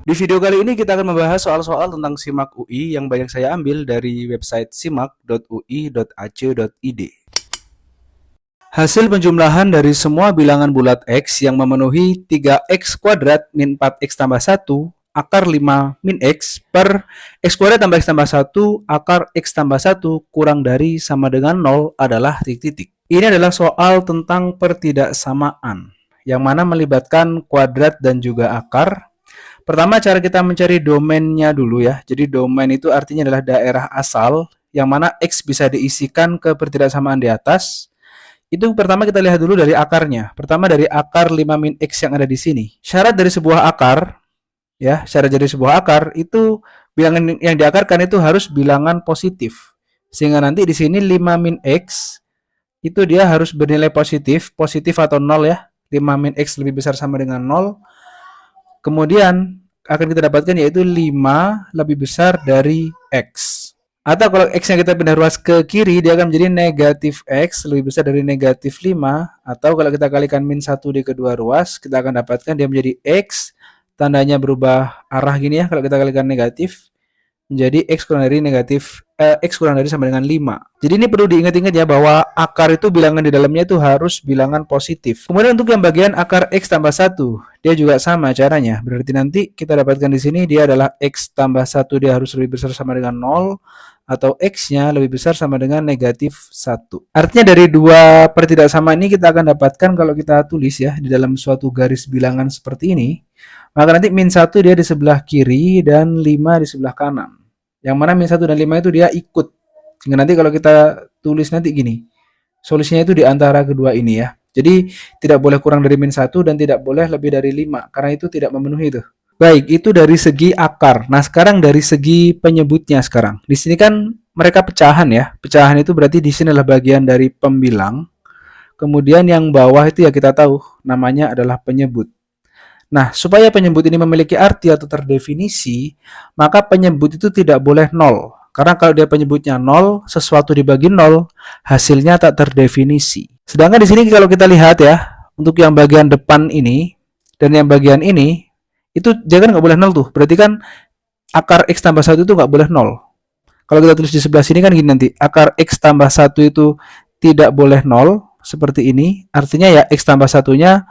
Di video kali ini kita akan membahas soal-soal tentang SIMAK UI yang banyak saya ambil dari website simak.ui.ac.id. Hasil penjumlahan dari semua bilangan bulat X yang memenuhi 3X kuadrat min 4X tambah 1 akar 5 min X per X kuadrat tambah X tambah 1 akar X tambah 1 kurang dari sama dengan 0 adalah titik-titik. Ini adalah soal tentang pertidaksamaan yang mana melibatkan kuadrat dan juga akar. Pertama, cara kita mencari domainnya dulu ya. Jadi domain itu artinya adalah daerah asal yang mana X bisa diisikan ke pertidaksamaan di atas. Itu pertama kita lihat dulu dari akarnya. Pertama dari akar 5 min X yang ada di sini. Syarat dari sebuah akar, ya, syarat dari sebuah akar itu bilangan yang diakarkan itu harus bilangan positif. Sehingga nanti di sini 5 min X itu dia harus bernilai positif, positif atau 0 ya. 5 min X lebih besar sama dengan 0. Kemudian akan kita dapatkan yaitu 5 lebih besar dari X. Atau kalau X-nya kita pindah ruas ke kiri, dia akan menjadi negatif X lebih besar dari negatif 5. Atau kalau kita kalikan min 1 di kedua ruas, kita akan dapatkan dia menjadi X. Tandanya berubah arah gini ya, kalau kita kalikan negatif. Menjadi X kurang dari negatif, X kurang dari sama dengan 5. Jadi ini perlu diingat-ingat ya, bahwa akar itu bilangan di dalamnya itu harus bilangan positif. Kemudian untuk yang bagian akar X tambah 1, dia juga sama caranya. Berarti nanti kita dapatkan di sini dia adalah X tambah 1, dia harus lebih besar sama dengan 0. Atau X-nya lebih besar sama dengan negatif 1. Artinya dari dua pertidaksamaan ini kita akan dapatkan kalau kita tulis ya di dalam suatu garis bilangan seperti ini, maka nanti min 1 dia di sebelah kiri dan 5 di sebelah kanan. Yang mana min 1 dan 5 itu dia ikut. Sehingga nanti kalau kita tulis nanti gini, solusinya itu di antara kedua ini ya. Jadi tidak boleh kurang dari min 1 dan tidak boleh lebih dari 5 karena itu tidak memenuhi itu. Baik, itu dari segi akar. Nah, sekarang dari segi penyebutnya sekarang. Di sini kan mereka pecahan ya. Pecahan itu berarti di sini adalah bagian dari pembilang. Kemudian yang bawah itu ya kita tahu namanya adalah penyebut. Nah, supaya penyebut ini memiliki arti atau terdefinisi, maka penyebut itu tidak boleh 0. Karena kalau dia penyebutnya 0, sesuatu dibagi 0, hasilnya tak terdefinisi. Sedangkan di sini kalau kita lihat ya, untuk yang bagian depan ini dan yang bagian ini, itu dia kan nggak boleh 0 tuh. Berarti kan akar X tambah 1 itu nggak boleh 0. Kalau kita tulis di sebelah sini kan gini nanti, akar X tambah 1 itu tidak boleh 0, seperti ini. Artinya ya X tambah 1-nya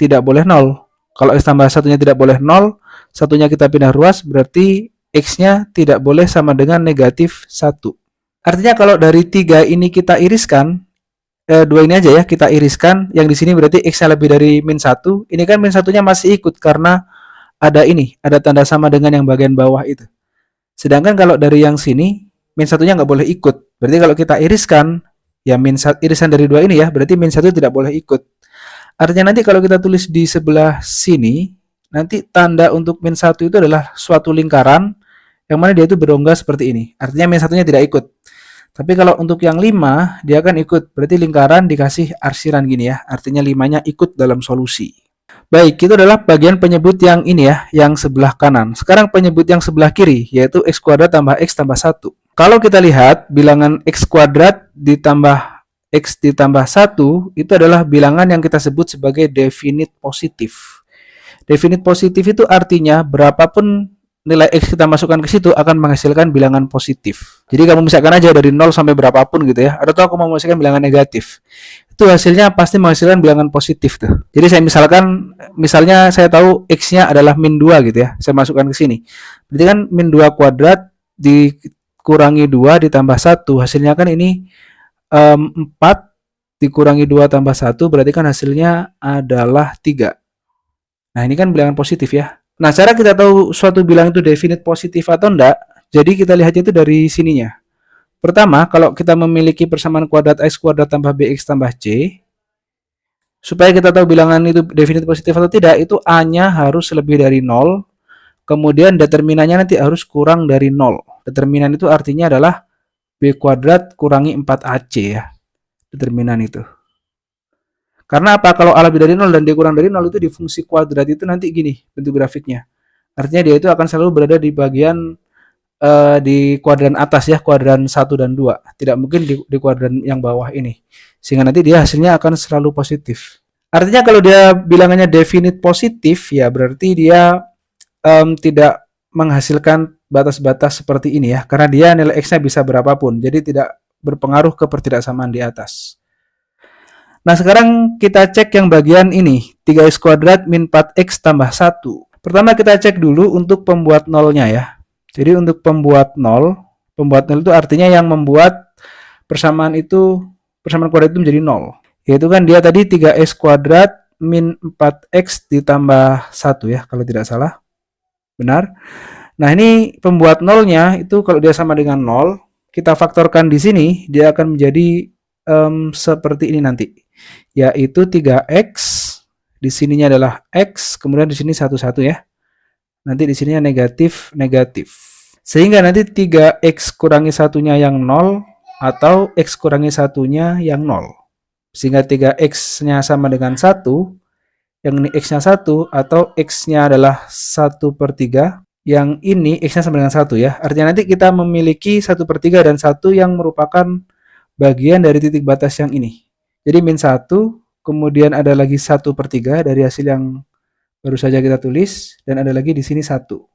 tidak boleh 0. Kalau X tambah 1-nya tidak boleh 0, satunya kita pindah ruas, berarti X-nya tidak boleh sama dengan negatif 1. Artinya kalau dari 3 ini kita iriskan, 2 ini aja ya, kita iriskan, yang di sini berarti X-nya lebih dari min 1, ini kan min 1-nya masih ikut karena ada ini, ada tanda sama dengan yang bagian bawah itu. Sedangkan kalau dari yang sini, min 1-nya nggak boleh ikut. Berarti kalau kita iriskan, ya irisan dari 2 ini ya, berarti min 1 tidak boleh ikut. Artinya nanti kalau kita tulis di sebelah sini, nanti tanda untuk min 1 itu adalah suatu lingkaran, yang mana dia itu berongga seperti ini. Artinya min 1-nya tidak ikut. Tapi kalau untuk yang 5, dia akan ikut. Berarti lingkaran dikasih arsiran gini ya. Artinya 5-nya ikut dalam solusi. Baik, itu adalah bagian penyebut yang ini ya, yang sebelah kanan. Sekarang penyebut yang sebelah kiri, yaitu X kuadrat tambah X tambah 1. Kalau kita lihat, bilangan X kuadrat ditambah X ditambah 1, itu adalah bilangan yang kita sebut sebagai definite positif. Definite positif itu artinya berapapun nilai X kita masukkan ke situ akan menghasilkan bilangan positif. Jadi kamu misalkan aja dari 0 sampai berapapun gitu ya. Atau aku mau menghasilkan bilangan negatif. Itu hasilnya pasti menghasilkan bilangan positif tuh. Jadi saya misalnya saya tahu X-nya adalah min 2 gitu ya. Saya masukkan ke sini. Berarti kan min 2 kuadrat dikurangi 2 ditambah 1. Hasilnya kan ini 4 dikurangi 2 tambah 1 berarti kan hasilnya adalah 3. Nah, ini kan bilangan positif ya. Nah, cara kita tahu suatu bilangan itu definite positif atau enggak, jadi kita lihatnya itu dari sininya. Pertama, kalau kita memiliki persamaan kuadrat X kuadrat tambah BX tambah C, supaya kita tahu bilangan itu definite positif atau tidak, itu A-nya harus lebih dari 0, kemudian determinannya nanti harus kurang dari 0. Determinan itu artinya adalah B kuadrat kurangi 4AC ya, determinan itu. Karena apa? Kalau A lebih dari 0 dan D kurang dari 0 itu di fungsi kuadrat itu nanti gini bentuk grafiknya. Artinya dia itu akan selalu berada di bagian di kuadran atas ya, kuadran 1 dan 2. Tidak mungkin di kuadran yang bawah ini. Sehingga nanti dia hasilnya akan selalu positif. Artinya kalau dia bilangannya definite positif ya berarti dia tidak menghasilkan batas-batas seperti ini ya, karena dia nilai X-nya bisa berapapun, jadi tidak berpengaruh ke pertidaksamaan di atas. Nah, sekarang kita cek yang bagian ini, 3x kuadrat min 4x tambah 1. Pertama kita cek dulu untuk pembuat nolnya ya. Jadi untuk pembuat nol itu artinya yang membuat persamaan kuadrat itu menjadi 0. Yaitu kan dia tadi 3x kuadrat min 4x ditambah 1 ya, kalau tidak salah. Benar. Nah, ini pembuat nolnya itu kalau dia sama dengan 0, kita faktorkan di sini, dia akan menjadi seperti ini nanti. Yaitu 3x, di sininya adalah x, kemudian di sini 1 ya. Nanti di sininya negatif. Sehingga nanti 3x kurangi 1-nya yang 0, atau x kurangi 1-nya yang 0. Sehingga 3x-nya sama dengan 1, yang ini x-nya 1, atau x-nya adalah 1/3, yang ini x-nya sama dengan 1 ya. Artinya nanti kita memiliki 1/3 dan 1 yang merupakan bagian dari titik batas yang ini. Jadi min 1, kemudian ada lagi 1/3 dari hasil yang baru saja kita tulis, dan ada lagi di sini 1.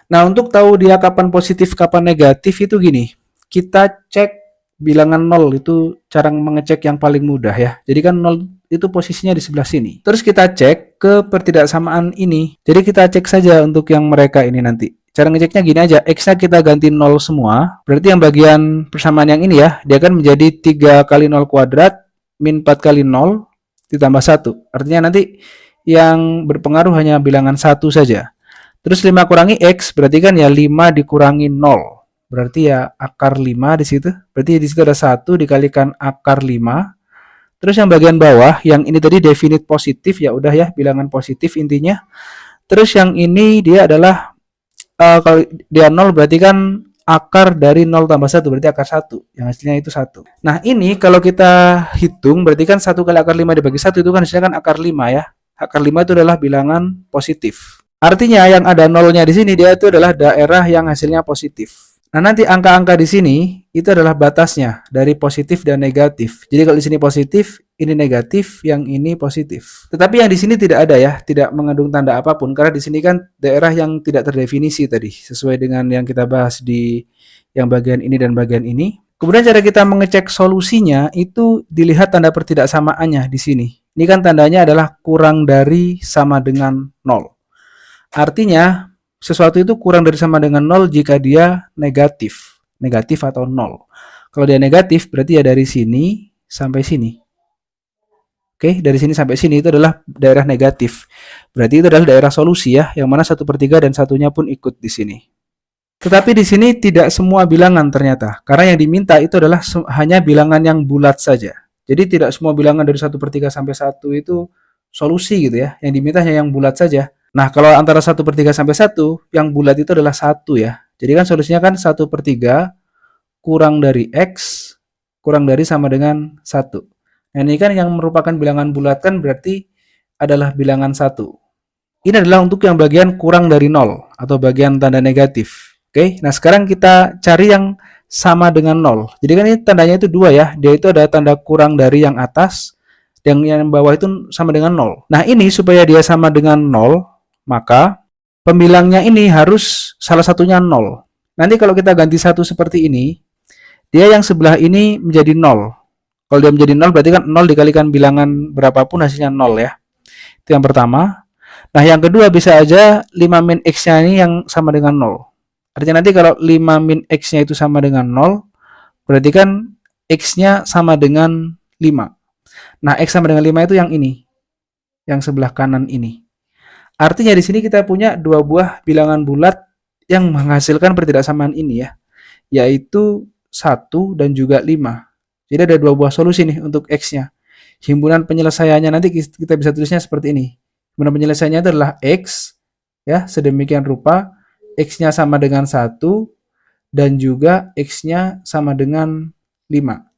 Nah, untuk tahu dia kapan positif, kapan negatif itu gini, kita cek bilangan 0, itu cara mengecek yang paling mudah ya. Jadi kan 0 itu posisinya di sebelah sini. Terus kita cek ke pertidaksamaan ini. Jadi kita cek saja untuk yang mereka ini nanti. Cara ngeceknya gini aja, x-nya kita ganti 0 semua, berarti yang bagian persamaan yang ini ya, dia akan menjadi 3 kali 0 kuadrat min 4 kali 0 ditambah 1. Artinya nanti yang berpengaruh hanya bilangan 1 saja. Terus 5 kurangi x, berarti kan ya 5 dikurangi 0. Berarti ya akar 5 di situ. Berarti di situ ada 1 dikalikan akar 5. Terus yang bagian bawah, yang ini tadi definite positif, ya udah ya, bilangan positif intinya. Terus yang ini dia adalah kalau dia 0 berarti kan akar dari 0 tambah 1 berarti akar 1. Yang hasilnya itu 1. Nah, ini kalau kita hitung berarti kan 1 kali akar 5 dibagi 1 itu kan hasilnya kan akar 5 ya. Akar 5 itu adalah bilangan positif. Artinya yang ada nolnya di sini dia itu adalah daerah yang hasilnya positif. Nah, nanti angka-angka di sini itu adalah batasnya dari positif dan negatif. Jadi kalau di sini positif, ini negatif, yang ini positif. Tetapi yang di sini tidak ada ya, tidak mengandung tanda apapun karena di sini kan daerah yang tidak terdefinisi tadi, sesuai dengan yang kita bahas di yang bagian ini dan bagian ini. Kemudian cara kita mengecek solusinya itu dilihat tanda pertidaksamaannya di sini. Ini kan tandanya adalah kurang dari sama dengan 0. Artinya sesuatu itu kurang dari sama dengan 0 jika dia negatif atau 0. Kalau dia negatif berarti ya dari sini sampai sini. Oke, dari sini sampai sini itu adalah daerah negatif. Berarti itu adalah daerah solusi ya, yang mana 1/3 dan satunya pun ikut di sini. Tetapi di sini tidak semua bilangan ternyata, karena yang diminta itu adalah hanya bilangan yang bulat saja. Jadi tidak semua bilangan dari 1/3 sampai 1 itu solusi gitu ya. Yang diminta hanya yang bulat saja. Nah, kalau antara 1/3 sampai 1, yang bulat itu adalah 1 ya. Jadi kan solusinya kan 1/3 kurang dari X, kurang dari sama dengan 1. Nah, ini kan yang merupakan bilangan bulat kan berarti adalah bilangan 1. Ini adalah untuk yang bagian kurang dari 0 atau bagian tanda negatif. Oke, nah sekarang kita cari yang sama dengan 0. Jadi kan ini tandanya itu 2 ya. Dia itu ada tanda kurang dari yang atas, dan yang bawah itu sama dengan 0. Nah, ini supaya dia sama dengan 0, maka pembilangnya ini harus salah satunya 0. Nanti kalau kita ganti 1 seperti ini, dia yang sebelah ini menjadi 0. Kalau dia menjadi 0 berarti kan 0 dikalikan bilangan berapapun hasilnya 0 ya. Itu yang pertama. Nah, yang kedua bisa aja 5 min X-nya ini yang sama dengan 0. Artinya nanti kalau 5 min X-nya itu sama dengan 0, berarti kan X-nya sama dengan 5. Nah, X sama dengan 5 itu yang ini. Yang sebelah kanan ini. Artinya di sini kita punya dua buah bilangan bulat yang menghasilkan pertidaksamaan ini ya. Yaitu 1 dan juga 5. Jadi ada dua buah solusi nih untuk X-nya. Himpunan penyelesaiannya nanti kita bisa tulisnya seperti ini. Himpunan penyelesaiannya adalah X, ya, sedemikian rupa. X-nya sama dengan 1, dan juga X-nya sama dengan 5.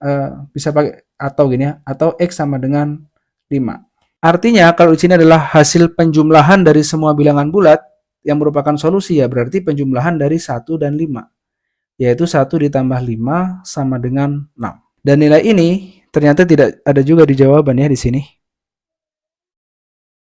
Bisa pakai atau gini ya, atau X sama dengan 5. Artinya kalau di sini adalah hasil penjumlahan dari semua bilangan bulat yang merupakan solusi ya, berarti penjumlahan dari 1 dan 5. Yaitu 1 ditambah 5 sama dengan 6. Dan nilai ini ternyata tidak ada juga di jawaban ya di sini.